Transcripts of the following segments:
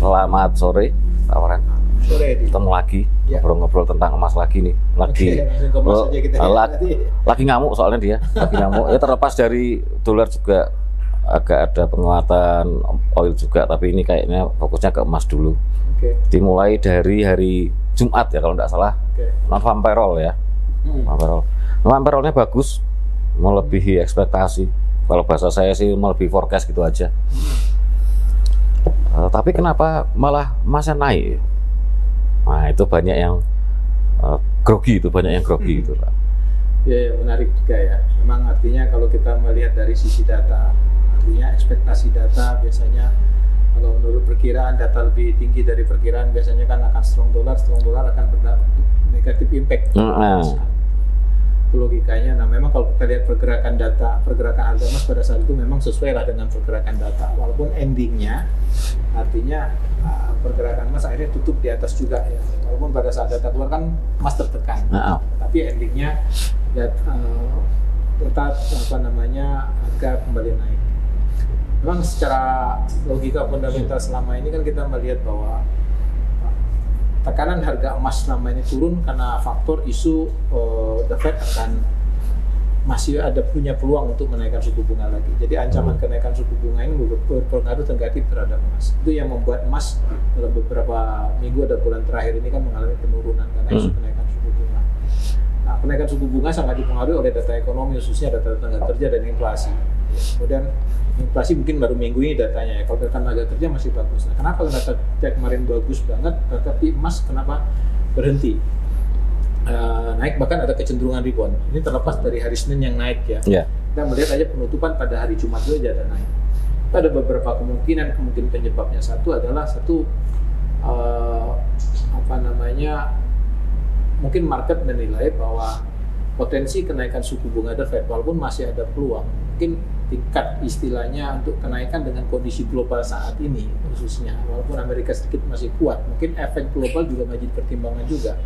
Selamat sore, Pak Warren. Sore, Ketemu lagi, ya. ngobrol-ngobrol tentang emas lagi nih. Lagi ngamuk soalnya dia, lagi ngamuk. Ya terlepas dari dolar juga agak ada penguatan, oil juga, tapi ini kayaknya fokusnya ke emas dulu. Dimulai dari hari Jumat ya kalau tidak salah, non-farm payroll ya. Non-farm payrollnya bagus, melebihi ekspektasi. Kalau bahasa saya sih melebihi forecast gitu aja. Tapi kenapa malah emasnya naik? Nah itu banyak yang grogi itu, Pak. Ya, menarik juga ya. Memang artinya kalau kita melihat dari sisi data, artinya ekspektasi data biasanya kalau menurut perkiraan data lebih tinggi dari perkiraan biasanya kan akan strong dollar akan berdampak negatif impact. Itu logikanya. Nah memang kalau kita lihat pergerakan harga emas pada saat itu memang sesuai lah dengan pergerakan data. Walaupun endingnya artinya pergerakan emas akhirnya tutup di atas juga ya. Walaupun pada saat data keluar kan emas tertekan. Tapi endingnya tetap harga kembali naik. Memang secara logika fundamental selama ini kan kita melihat bahwa tekanan harga emas selama ini turun karena faktor isu The Fed akan masih ada punya peluang untuk menaikkan suku bunga lagi. Jadi ancaman kenaikan suku bunga ini berpengaruh negatif terhadap emas. Itu yang membuat emas dalam beberapa minggu atau bulan terakhir ini kan mengalami penurunan karena isu kenaikan suku bunga. Nah, kenaikan suku bunga sangat dipengaruhi oleh data ekonomi, khususnya data tenaga kerja dan inflasi. Kemudian inflasi mungkin baru minggu ini datanya ya. Kalau tenaga kerja masih bagus. Nah, kenapa data kerja kemarin bagus banget, tapi emas kenapa berhenti? Naik, bahkan ada kecenderungan rebound. Ini terlepas dari hari Senin yang naik ya. Kita melihat aja penutupan pada hari Jumat itu aja ada naik. Ada beberapa kemungkinan penyebabnya. Satu adalah mungkin market menilai bahwa potensi kenaikan suku bunga The Fed walaupun masih ada peluang, mungkin tingkat istilahnya untuk kenaikan dengan kondisi global saat ini khususnya, walaupun Amerika sedikit masih kuat, mungkin efek global juga menjadi pertimbangan juga.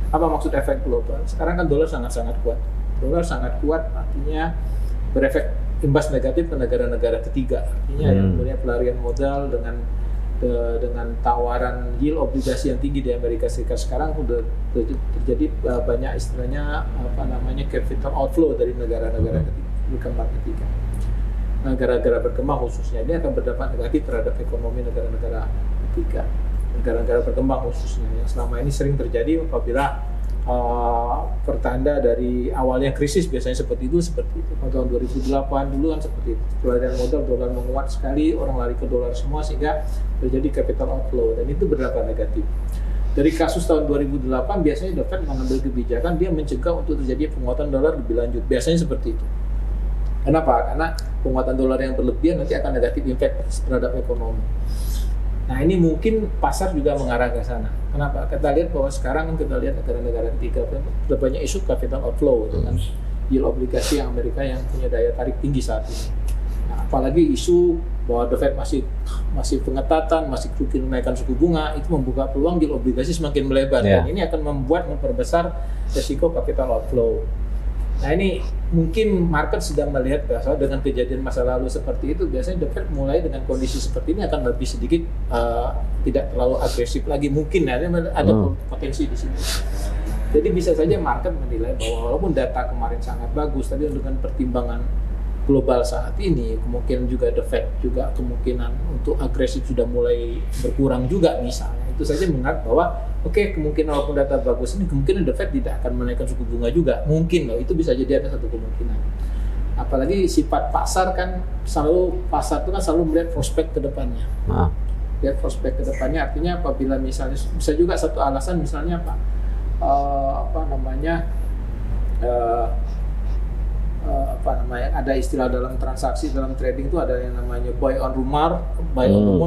Apa maksud efek global? Sekarang kan dolar sangat-sangat kuat. Dolar sangat kuat artinya berefek imbas negatif ke negara-negara ketiga. Artinya yang punya pelarian modal dengan tawaran yield obligasi yang tinggi di Amerika Serikat sekarang sudah terjadi banyak istilahnya capital outflow dari negara-negara berkembang ketiga. Negara-negara berkembang khususnya ini akan berdampak negatif terhadap ekonomi negara-negara ketiga. Negara-negara berkembang khususnya yang selama ini sering terjadi apabila pertanda dari awalnya krisis biasanya seperti itu. Pada tahun 2008 dulu kan seperti itu, pelarian modal, dolar menguat sekali, orang lari ke dolar semua sehingga terjadi capital outflow dan itu berdampak negatif. Dari kasus tahun 2008 biasanya The Fed mengambil kebijakan dia mencegah untuk terjadi penguatan dolar lebih lanjut, biasanya seperti itu. Kenapa? Karena penguatan dolar yang berlebihan nanti akan negatif impact terhadap ekonomi. Nah ini mungkin pasar juga mengarah ke sana. Kenapa? Kita lihat bahwa sekarang kita lihat negara-negara ketiga sudah banyak isu capital outflow dengan yield obligasi yang Amerika yang punya daya tarik tinggi saat ini. Nah, apalagi isu bahwa The Fed masih pengetatan, masih menaikkan suku bunga, itu membuka peluang yield obligasi semakin melebar dan ini akan memperbesar resiko capital outflow. Nah ini mungkin market sedang melihat bahwa dengan kejadian masa lalu seperti itu biasanya The Fed mulai dengan kondisi seperti ini akan lebih sedikit tidak terlalu agresif lagi mungkin ada potensi di sini. Jadi bisa saja market menilai bahwa walaupun data kemarin sangat bagus tapi dengan pertimbangan global saat ini kemungkinan juga The Fed juga kemungkinan untuk agresif sudah mulai berkurang juga misalnya. Itu saja menganggap bahwa kemungkinan walaupun data bagus ini kemungkinan The Fed tidak akan menaikkan suku bunga juga, mungkin loh, itu bisa jadi ada satu kemungkinan. Apalagi sifat pasar kan pasar itu kan selalu melihat prospek ke depannya. Lihat prospek ke depannya artinya apabila misalnya bisa juga satu alasan misalnya ada istilah dalam transaksi dalam trading itu ada yang namanya buy on rumor,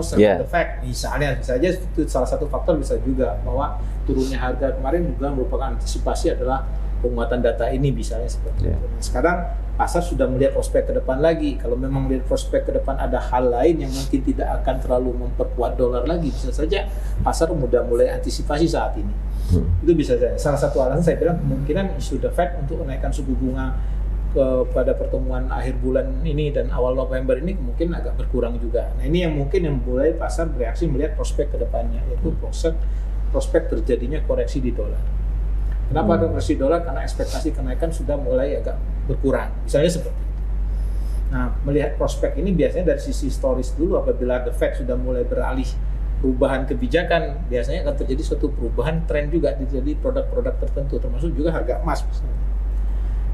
sell on the fact. Misalnya saja itu salah satu faktor bisa juga bahwa turunnya harga kemarin juga merupakan antisipasi adalah penguatan data ini misalnya seperti itu. Sekarang pasar sudah melihat prospek ke depan lagi. Kalau memang melihat prospek ke depan ada hal lain yang mungkin tidak akan terlalu memperkuat dolar lagi, bisa saja pasar sudah mulai antisipasi saat ini. Itu bisa saja. Salah satu alasan saya bilang kemungkinan isu The Fed untuk menaikkan suku bunga pada pertemuan akhir bulan ini dan awal November ini mungkin agak berkurang juga. Nah ini yang mungkin yang mulai pasar bereaksi melihat prospek ke depannya, yaitu prospek terjadinya koreksi di dolar. Kenapa ada koreksi dolar? Karena ekspektasi kenaikan sudah mulai agak berkurang, misalnya seperti itu. Nah melihat prospek ini biasanya dari sisi historis dulu, apabila the Fed sudah mulai beralih perubahan kebijakan, biasanya akan terjadi suatu perubahan tren juga terjadi produk-produk tertentu, termasuk juga harga emas misalnya.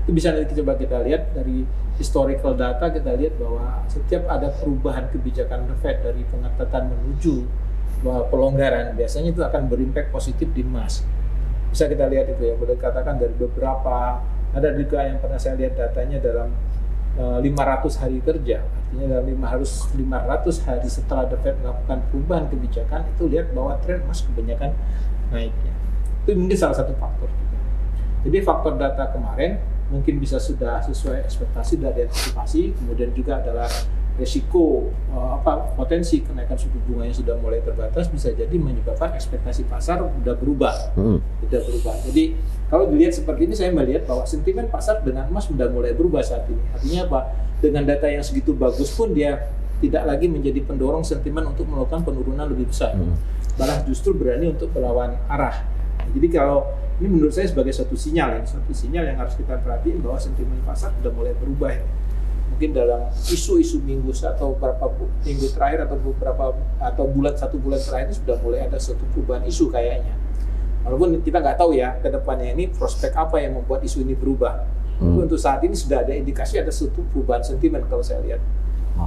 Itu bisa kita lihat dari historical data, kita lihat bahwa setiap ada perubahan kebijakan the Fed dari pengetatan menuju pelonggaran, biasanya itu akan berimpact positif di emas. Bisa kita lihat itu ya, boleh katakan dari beberapa, ada juga yang pernah saya lihat datanya dalam 500 hari kerja, artinya dalam 500 hari setelah the Fed melakukan perubahan kebijakan, itu lihat bahwa tren emas kebanyakan naiknya. Itu mungkin salah satu faktor juga. Jadi faktor data kemarin mungkin bisa sudah sesuai ekspektasi, sudah diantisipasi, kemudian juga adalah resiko potensi kenaikan suku bunga yang sudah mulai terbatas bisa jadi menyebabkan ekspektasi pasar sudah berubah. Jadi kalau dilihat seperti ini, saya melihat bahwa sentimen pasar dengan emas sudah mulai berubah saat ini. Artinya apa? Dengan data yang segitu bagus pun dia tidak lagi menjadi pendorong sentimen untuk melakukan penurunan lebih besar, malah justru berani untuk melawan arah. Jadi kalau ini menurut saya sebagai satu sinyal yang harus kita perhatiin bahwa sentimen pasar sudah mulai berubah ya. Mungkin dalam isu-isu minggu atau beberapa minggu terakhir atau satu bulan terakhir itu sudah mulai ada suatu perubahan isu kayaknya. Walaupun kita nggak tahu ya ke depannya ini prospek apa yang membuat isu ini berubah. Tapi untuk saat ini sudah ada indikasi ada suatu perubahan sentimen kalau saya lihat.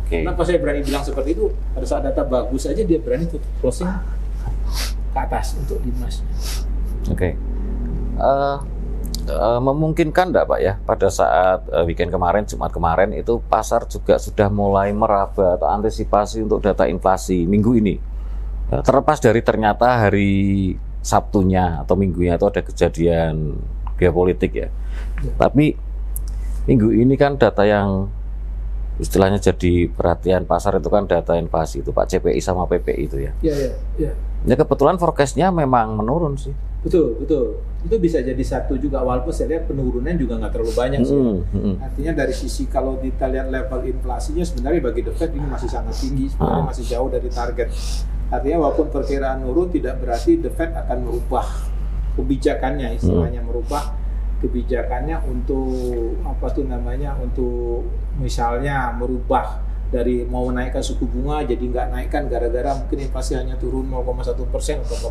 Kenapa saya berani bilang seperti itu? Pada saat data bagus aja dia berani tutup closing ke atas untuk di emasnya. Memungkinkan enggak Pak ya pada saat weekend kemarin, Jumat kemarin itu pasar juga sudah mulai meraba atau antisipasi untuk data inflasi minggu ini, terlepas dari ternyata hari Sabtunya atau minggunya itu ada kejadian geopolitik ya. Tapi minggu ini kan data yang istilahnya jadi perhatian pasar itu kan data inflasi itu Pak, CPI sama PPI itu ya. Iya. Ya kebetulan forecast-nya memang menurun sih. Betul. Itu bisa jadi satu juga, walaupun saya lihat penurunan juga nggak terlalu banyak sih. Artinya dari sisi kalau kita lihat level inflasinya sebenarnya bagi the Fed ini masih sangat tinggi, sebenarnya masih jauh dari target. Artinya walaupun perkiraan nurun tidak berarti the Fed akan merubah kebijakannya, istilahnya merubah kebijakannya untuk untuk misalnya merubah dari mau menaikkan suku bunga jadi nggak naikkan gara-gara mungkin inflasi hanya turun 0,1% atau apa.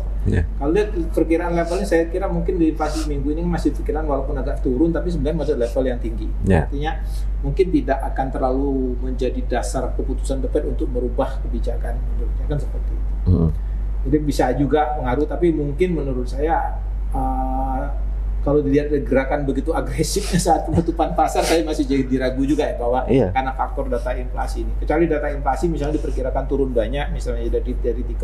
Kalau lihat perkiraan levelnya, saya kira mungkin di inflasi minggu ini masih pikiran walaupun agak turun tapi sebenarnya masih level yang tinggi. Artinya mungkin tidak akan terlalu menjadi dasar keputusan the Fed untuk merubah kebijakan, menurutnya kan seperti itu. Jadi bisa juga pengaruh, tapi mungkin menurut saya kalau dilihat gerakan begitu agresifnya saat penutupan pasar, saya masih jadi diragu juga ya bahwa karena faktor data inflasi ini. Kecuali data inflasi misalnya diperkirakan turun banyak, misalnya dari 3,7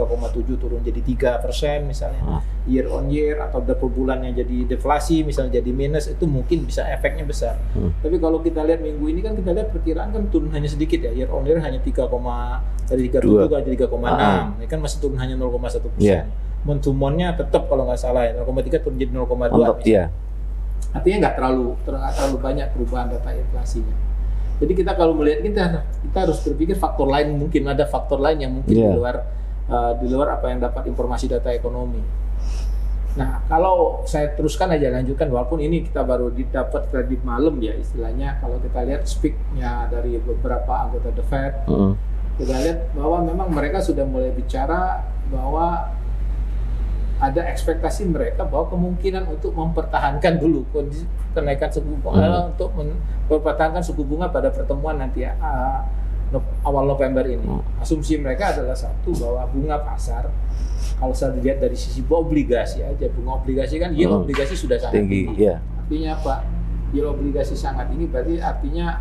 turun jadi 3% misalnya year on year, atau per bulannya jadi deflasi misalnya jadi minus, itu mungkin bisa efeknya besar. Tapi kalau kita lihat minggu ini kan kita lihat perkiraan kan turun hanya sedikit ya, year on year hanya dari 3,7 ke 3,6, ini kan masih turun hanya 0,1%. Month-to-month-nya tetap kalau nggak salah ya 0,3 turun jadi 0,2. Artinya nggak terlalu banyak perubahan data inflasinya. Jadi kita kalau melihat kita harus berpikir faktor lain, mungkin ada faktor lain yang mungkin di luar apa yang dapat informasi data ekonomi. Nah kalau saya teruskan aja lanjutkan, walaupun ini kita baru didapat tadi malam ya istilahnya, kalau kita lihat speak-nya dari beberapa anggota The Fed, kita lihat bahwa memang mereka sudah mulai bicara bahwa ada ekspektasi mereka bahwa kemungkinan untuk mempertahankan dulu kondisi kenaikan suku bunga untuk mempertahankan suku bunga pada pertemuan nanti ya, awal November ini. Asumsi mereka adalah satu, bahwa bunga pasar kalau saya lihat dari sisi obligasi aja, bunga obligasi kan yield obligasi sudah sangat tinggi. Artinya apa? Yield obligasi sangat tinggi berarti artinya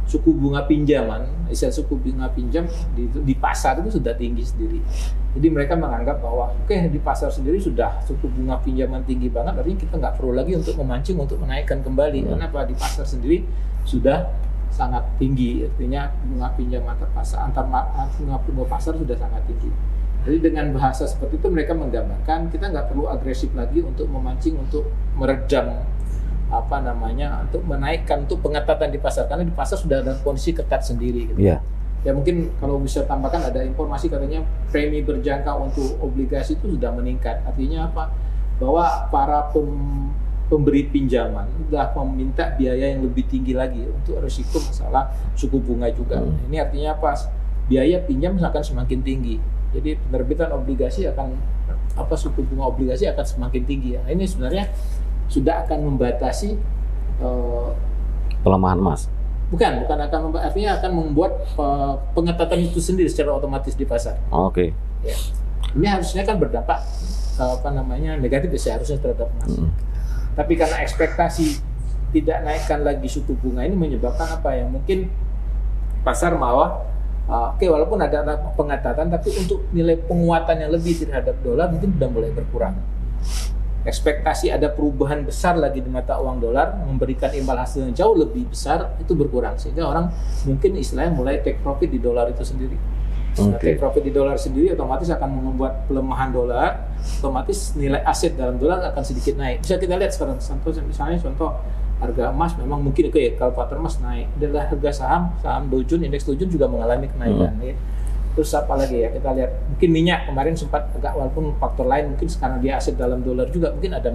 suku bunga pinjaman, suku bunga pinjam di pasar itu sudah tinggi sendiri. Jadi mereka menganggap bahwa di pasar sendiri sudah suku bunga pinjaman tinggi banget, artinya kita nggak perlu lagi untuk memancing untuk menaikkan kembali. Karena apa? Di pasar sendiri sudah sangat tinggi, artinya bunga pinjaman bunga pasar sudah sangat tinggi. Jadi dengan bahasa seperti itu mereka menggambarkan kita nggak perlu agresif lagi untuk memancing untuk meredam untuk menaikkan, untuk pengetatan di pasar, karena di pasar sudah ada kondisi ketat sendiri gitu. Yeah. Ya mungkin kalau bisa tambahkan ada informasi katanya premi berjangka untuk obligasi itu sudah meningkat. Artinya apa? Bahwa para pemberi pinjaman sudah meminta biaya yang lebih tinggi lagi untuk risiko masalah suku bunga juga. Ini artinya apa? Biaya pinjam akan semakin tinggi. Jadi penerbitan obligasi suku bunga obligasi akan semakin tinggi. Nah, ini sebenarnya sudah akan membatasi pelemahan emas. Bukan artinya akan membuat pengetatan itu sendiri secara otomatis di pasar. Oke. Ya. Ini harusnya kan berdampak negatif seharusnya terhadap emas. Tapi karena ekspektasi tidak naikkan lagi suku bunga ini menyebabkan apa yang mungkin pasar malah walaupun ada pengetatan, tapi untuk nilai penguatan yang lebih terhadap dolar mungkin sudah mulai berkurang. Ekspektasi ada perubahan besar lagi di mata uang dolar memberikan imbal hasil yang jauh lebih besar itu berkurang, sehingga orang mungkin istilahnya mulai take profit di dolar itu sendiri. Take profit di dolar sendiri otomatis akan membuat pelemahan dolar, otomatis nilai aset dalam dolar akan sedikit naik. Bisa kita lihat sekarang misalnya contoh harga emas memang mungkin kalau faktor emas naik, adalah harga saham Dow Jones, indeks Dow Jones juga mengalami kenaikan. Terus apa lagi ya, kita lihat mungkin minyak kemarin sempat agak, walaupun faktor lain mungkin sekarang dia aset dalam dolar juga mungkin ada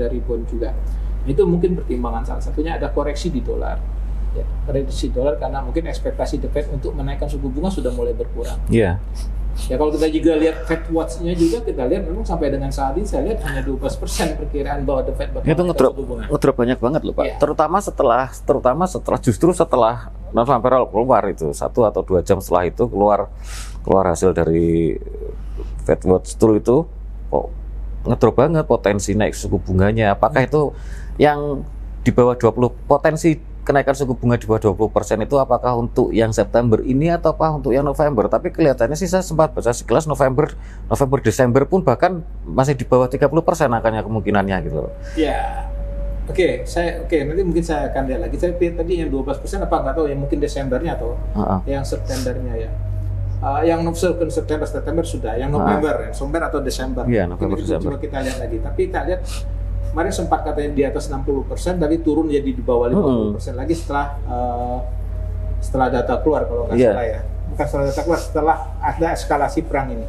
rebound juga. Itu mungkin pertimbangan salah satunya ada koreksi di dolar. Ya, koreksi dolar karena mungkin ekspektasi The Fed untuk menaikkan suku bunga sudah mulai berkurang. Iya. Ya kalau kita juga lihat Fed Watch-nya juga kita lihat memang sampai dengan saat ini saya lihat hanya 12% perkiraan bahwa The Fed bakal menaikkan suku bunga. Ngedrop banyak banget loh Pak. Yeah. Terutama setelah non-farm keluar itu 1 atau 2 jam setelah itu keluar hasil dari Fed Watch Tool itu kok ngedrop banget potensi naik suku bunganya. Apakah itu yang di bawah 20 potensi kenaikan suku bunga di bawah 20% itu apakah untuk yang September ini atau apa untuk yang November? Tapi kelihatannya sih saya sempat baca sekilas November, Desember pun bahkan masih di bawah 30% angkanya kemungkinannya gitu. Ya. Oke, nanti mungkin saya akan lihat lagi. Saya tadi yang 12% apa nggak tahu, yang mungkin Desembernya atau yang Septembernya ya. Yang September sudah, yang November atau Desember. Iya, November Desember. Coba kita lihat lagi. Tapi kita lihat kemarin sempat katanya di atas 60%, tapi turun jadi di bawah 50% lagi setelah data keluar kalau nggak salah ya. Bukan setelah data keluar, setelah ada eskalasi perang ini.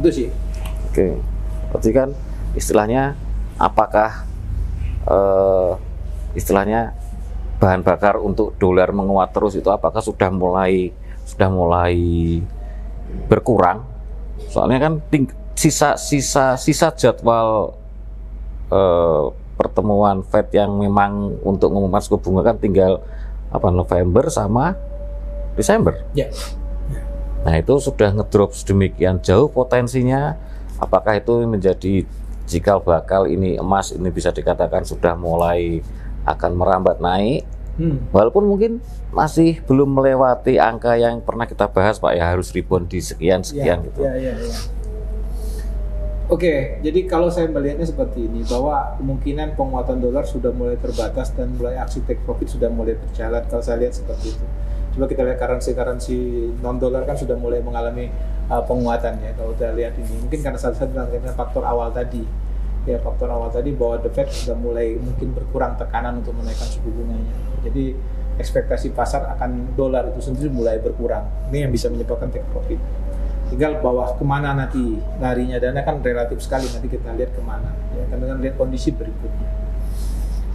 Itu sih. Oke. Berarti kan istilahnya apakah bahan bakar untuk dolar menguat terus itu apakah sudah mulai berkurang? Soalnya kan sisa jadwal pertemuan Fed yang memang untuk mengumumkan suku bunga kan tinggal November sama Desember. Ya. Nah itu sudah ngedrop sedemikian jauh potensinya. Apakah itu menjadi cikal bakal ini emas ini bisa dikatakan sudah mulai akan merambat naik, walaupun mungkin masih belum melewati angka yang pernah kita bahas Pak ya, harus rebound di sekian gitu. Ya. Oke, jadi kalau saya melihatnya seperti ini, bahwa kemungkinan penguatan dolar sudah mulai terbatas dan mulai aksi take profit sudah mulai berjalan. Kalau saya lihat seperti itu. Coba kita lihat currency non dolar kan sudah mulai mengalami penguatan ya. Kalau kita lihat ini, mungkin karena faktor awal tadi bahwa The Fed sudah mulai mungkin berkurang tekanan untuk menaikkan suku bunganya. Jadi ekspektasi pasar akan dolar itu sendiri mulai berkurang. Ini yang bisa menyebabkan take profit. Tinggal bawah kemana nanti larinya dana kan relatif sekali, nanti kita lihat kemana ya, karena lihat kondisi berikutnya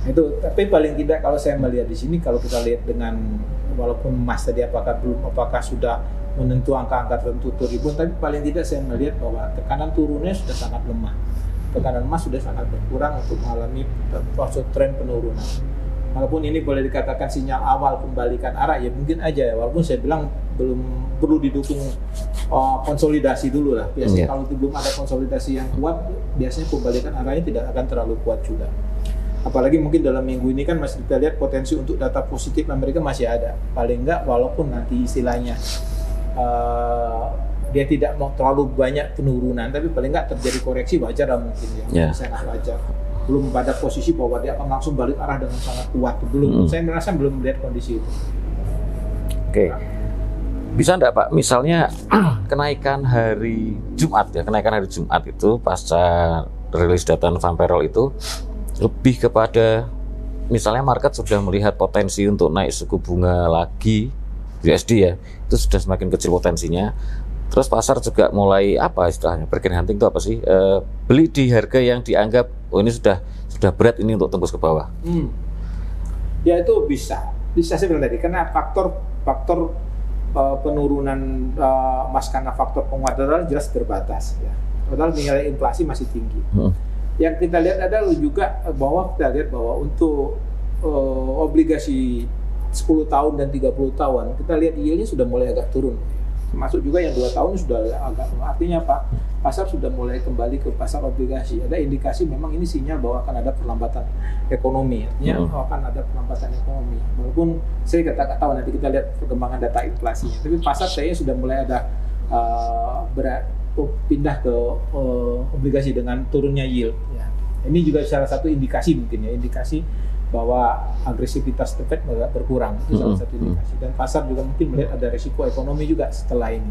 itu. Tapi paling tidak kalau saya melihat di sini, kalau kita lihat dengan walaupun emas tadi apakah sudah menentu angka-angka tertentu turun, tapi paling tidak saya melihat bahwa tekanan turunnya sudah sangat lemah, tekanan emas sudah sangat berkurang untuk mengalami suatu tren penurunan. Walaupun ini boleh dikatakan sinyal awal pembalikan arah, ya mungkin aja ya, walaupun saya bilang belum perlu didukung konsolidasi dulu lah. Biasanya kalau belum ada konsolidasi yang kuat, biasanya pembalikan arahnya tidak akan terlalu kuat juga. Apalagi mungkin dalam minggu ini kan masih kita lihat potensi untuk data positif Amerika masih ada. Paling enggak walaupun nanti istilahnya dia tidak mau terlalu banyak penurunan, tapi paling enggak terjadi koreksi wajar lah mungkin ya. Sangat wajar. Belum pada posisi bahwa dia akan langsung balik arah dengan sangat kuat. Saya merasa belum melihat kondisi itu. Oke. Bisa enggak Pak, misalnya kenaikan hari Jumat itu pasca rilis data non-farm payroll itu lebih kepada misalnya market sudah melihat potensi untuk naik suku bunga lagi USD ya, itu sudah semakin kecil potensinya. Terus pasar juga mulai apa istilahnya, bargain hunting itu apa sih? Beli di harga yang dianggap oh ini sudah berat ini untuk tembus ke bawah. Ya itu bisa saya bilang tadi karena faktor penurunan emas karena faktor penguatan dolar jelas terbatas ya. Padahal nilai inflasi masih tinggi. Yang kita lihat adalah juga bahwa untuk obligasi 10 tahun dan 30 tahun kita lihat yieldnya sudah mulai agak turun. Termasuk juga yang 2 tahun sudah agak, artinya apa? Pasar sudah mulai kembali ke pasar obligasi. Ada indikasi memang ini sinyal bahwa akan ada perlambatan ekonomi, artinya akan ada perlambatan ekonomi. Walaupun saya nggak tahu nanti kita lihat perkembangan data inflasinya. Tapi pasar saya sudah mulai ada pindah ke obligasi dengan turunnya yield. Ya. Ini juga salah satu indikasi mungkin ya, indikasi bahwa agresivitas The Fed berkurang, itu salah satu indikasi. Dan pasar juga mungkin melihat ada risiko ekonomi juga setelah ini.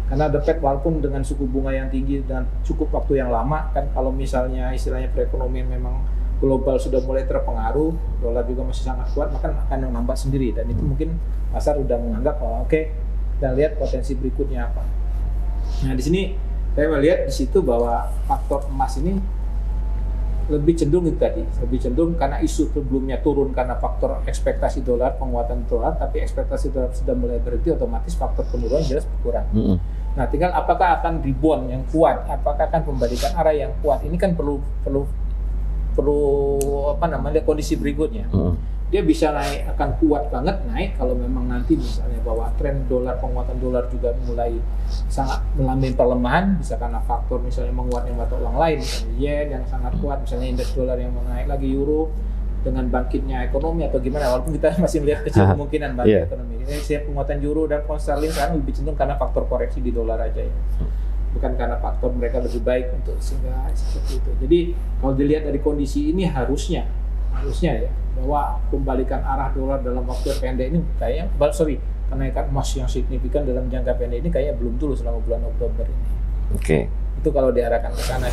Karena The Fed walaupun dengan suku bunga yang tinggi dan cukup waktu yang lama, kan kalau misalnya istilahnya perekonomian memang global sudah mulai terpengaruh, dolar juga masih sangat kuat, maka akan menambah sendiri. Dan itu mungkin pasar sudah menganggap bahwa oke, kita lihat potensi berikutnya apa. Nah di sini saya melihat di situ bahwa faktor emas ini lebih cenderung itu tadi, lebih cenderung karena isu sebelumnya turun karena faktor ekspektasi dolar, penguatan dolar, tapi ekspektasi dolar sudah mulai berhenti, otomatis faktor penurunan jelas berkurang. Nah tinggal apakah akan rebound yang kuat, apakah akan pembalikan arah yang kuat, ini kan perlu kondisi berikutnya. Dia bisa naik, akan kuat banget naik kalau memang nanti misalnya bahwa tren dolar, penguatan dolar juga mulai sangat mengalami pelemahan, bisa karena faktor misalnya menguatnya mata uang lain, misalnya yen yang sangat kuat, misalnya indeks dolar yang menaik lagi, euro dengan bangkitnya ekonomi atau gimana, walaupun kita masih melihat kecil kemungkinan bangkit ekonomi. Ini siap penguatan euro dan pound sterling sekarang lebih cenderung karena faktor koreksi di dolar aja ya. Bukan karena faktor mereka lebih baik untuk sehingga seperti itu. Jadi kalau dilihat dari kondisi ini harusnya ya bahwa pembalikan arah dolar dalam waktu pendek ini kayaknya kenaikan emas yang signifikan dalam jangka pendek ini kayaknya belum dulu selama bulan Oktober ini. Itu kalau diarahkan ke sana.